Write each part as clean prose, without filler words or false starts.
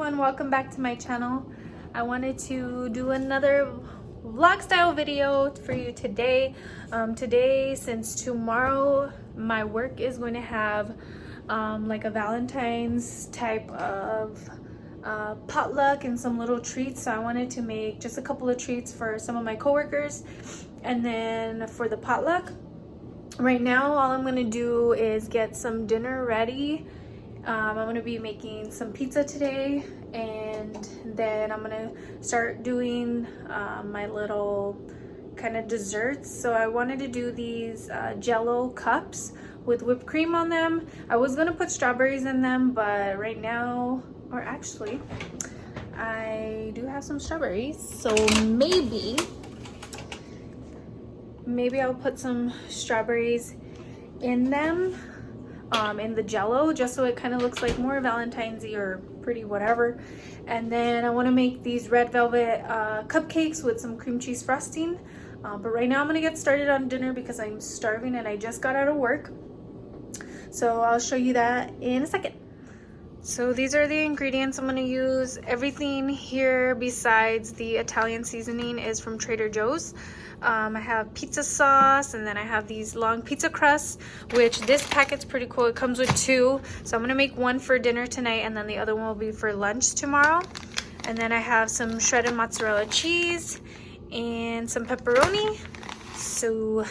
everyone, welcome back to my channel. I wanted to do another vlog style video for you today. Since tomorrow my work is going to have like a Valentine's type of potluck and some little treats, so I wanted to make just a couple of treats for some of my coworkers. And then for the potluck, right now all I'm gonna do is get some dinner ready. I'm gonna be making some pizza today, and then I'm gonna start doing my little kind of desserts. So I wanted to do these jello cups with whipped cream on them. I was gonna put strawberries in them, but right now, or actually I do have some strawberries, so maybe I'll put some strawberries in them, in the jello, just so it kind of looks like more Valentine's-y or pretty whatever. And then I want to make these red velvet cupcakes with some cream cheese frosting. But right now I'm gonna get started on dinner because I'm starving and I just got out of work. So I'll show you that in a second. So these are the ingredients I'm gonna use. Everything here besides the Italian seasoning is from Trader Joe's. I have pizza sauce, and then I have these long pizza crusts, which this packet's pretty cool. It comes with 2, so I'm gonna make one for dinner tonight, and then the other one will be for lunch tomorrow. And then I have some shredded mozzarella cheese and some pepperoni. So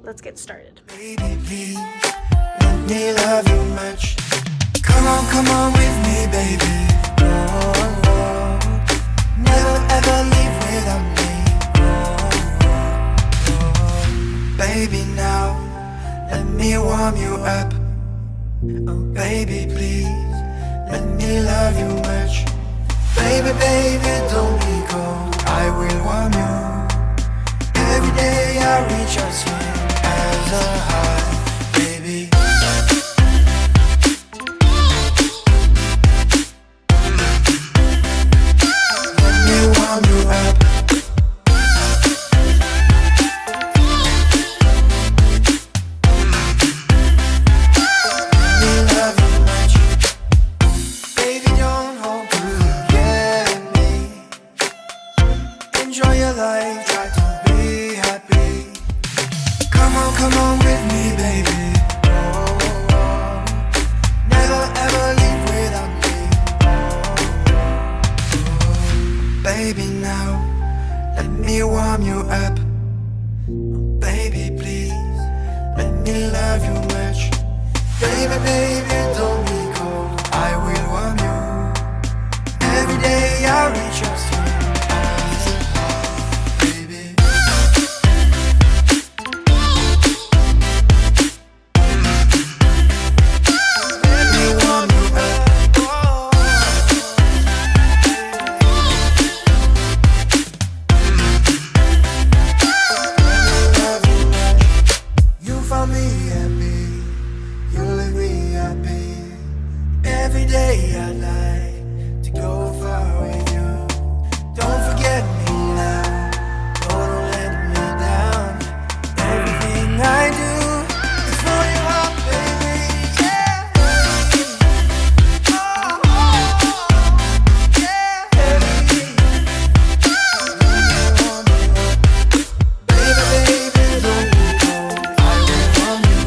let's get started. Baby, please, let me love you much. Come on with me, baby. Oh, oh. Never ever leave without me. Baby, now let me warm you up. Oh, baby, please, let me love you much. Baby, baby, don't be cold, I will warm you. Every day I reach out swing as a high, baby. Let me warm you up. Enjoy your life, try to be happy. Come on with me, baby. Oh, oh, oh. Never ever leave without me. Oh, oh. Baby, now let me warm you up. Oh, baby, please, let me love you much. Baby, baby, don't be cold, I will warm you. Every day I reach out to you. Every day I'd like to go far with you. Don't forget me now, don't let me down. Everything I do is for your heart, baby, yeah. Oh, oh, yeah, baby. Baby, baby, don't be cold, I will warm you.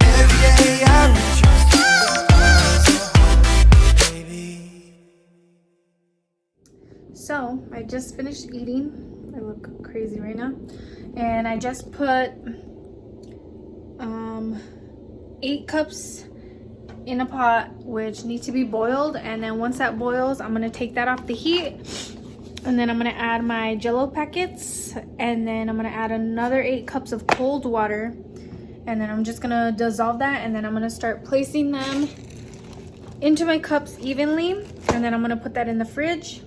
Every day I reach out. So I just finished eating. I look crazy right now. And I just put 8 cups in a pot, which need to be boiled. And then once that boils, I'm gonna take that off the heat. And then I'm gonna add my jello packets. And then I'm gonna add another 8 cups of cold water. And then I'm just gonna dissolve that. And then I'm gonna start placing them into my cups evenly. And then I'm gonna put that in the fridge.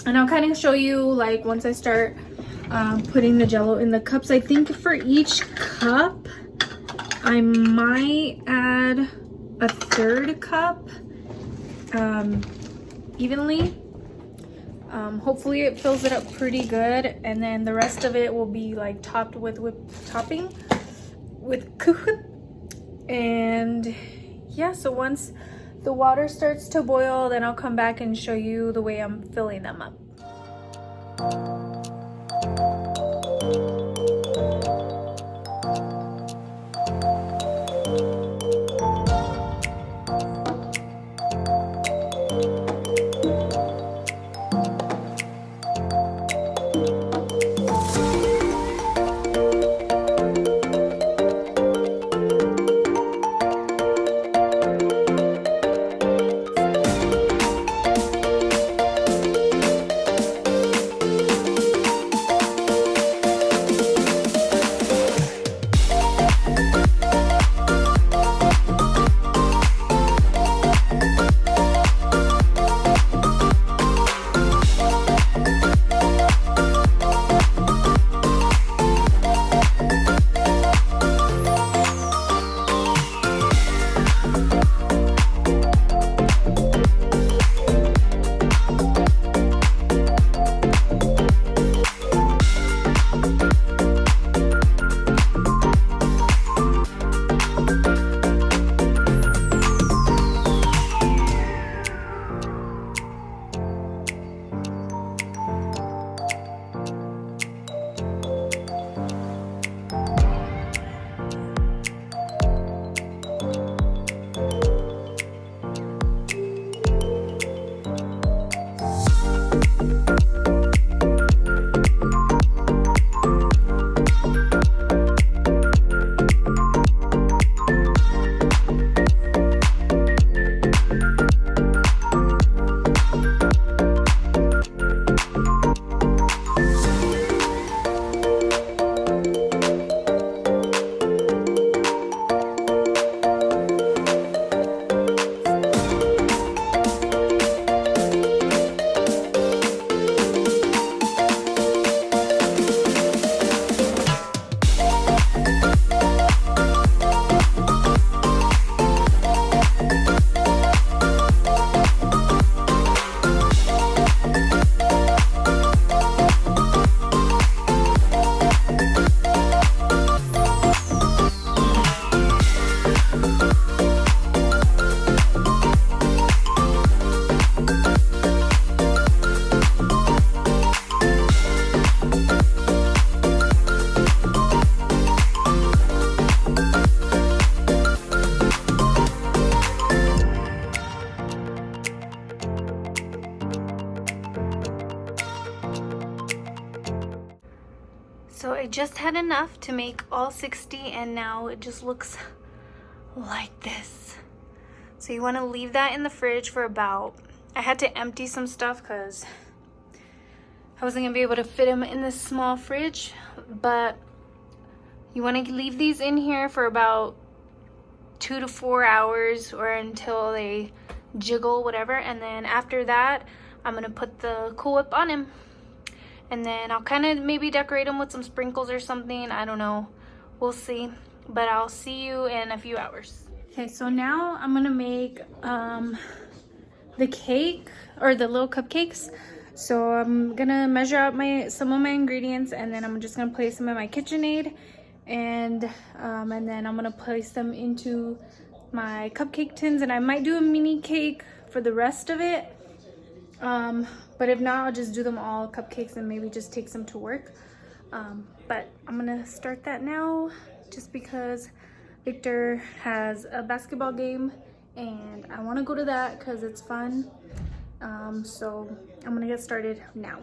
And I'll kind of show you like once I start putting the jello in the cups. I think for each cup I might add a 1/3 cup evenly. Hopefully it fills it up pretty good, and then the rest of it will be like topped with whipped topping with kuchen. And yeah, so once the water starts to boil, then I'll come back and show you the way I'm filling them up. So I just had enough to make all 60, and now it just looks like this. So you want to leave that in the fridge for about, I had to empty some stuff because I wasn't gonna be able to fit them in this small fridge, but you want to leave these in here for about 2 to 4 hours or until they jiggle, whatever. And then after that, I'm gonna put the Cool Whip on him. And then I'll kind of maybe decorate them with some sprinkles or something. I don't know. We'll see. But I'll see you in a few hours. Okay, so now I'm gonna make the cake, or the little cupcakes. So I'm gonna measure out some of my ingredients, and then I'm just gonna place them in my KitchenAid, and then I'm gonna place them into my cupcake tins, and I might do a mini cake for the rest of it. But if not, I'll just do them all cupcakes and maybe just take some to work. But I'm gonna start that now just because Victor has a basketball game and I want to go to that because it's fun. So I'm gonna get started now.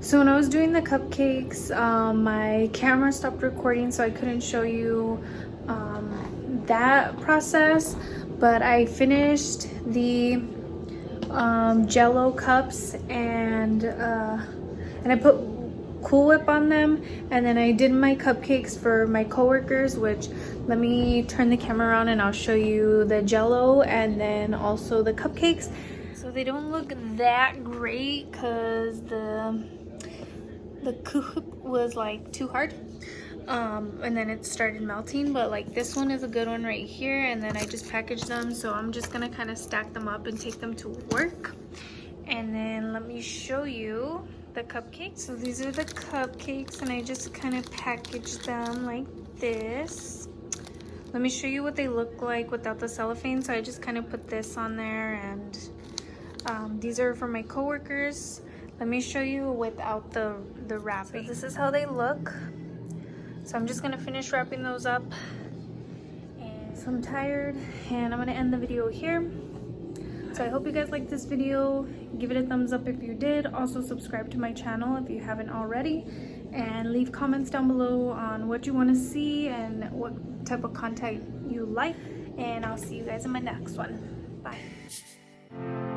So when I was doing the cupcakes, my camera stopped recording, so I couldn't show you that process, but I finished the Jello cups, and I put Cool Whip on them, and then I did my cupcakes for my coworkers, which, let me turn the camera around and I'll show you the Jello and then also the cupcakes. So they don't look that great because the Cool Whip was like too hard, and then it started melting, but like this one is a good one right here, and then I just packaged them, so I'm just gonna kind of stack them up and take them to work. And then let me show you the cupcakes. So these are the cupcakes, and I just kind of packaged them like this. Let me show you what they look like without the cellophane. So I just kind of put this on there, and these are for my coworkers. Let me show you without the wrapping. So this is how they look. So I'm just gonna finish wrapping those up. And so I'm tired, and I'm gonna end the video here. So I hope you guys liked this video. Give it a thumbs up if you did. Also subscribe to my channel if you haven't already, and leave comments down below on what you want to see and what type of content you like, and I'll see you guys in my next one. Bye.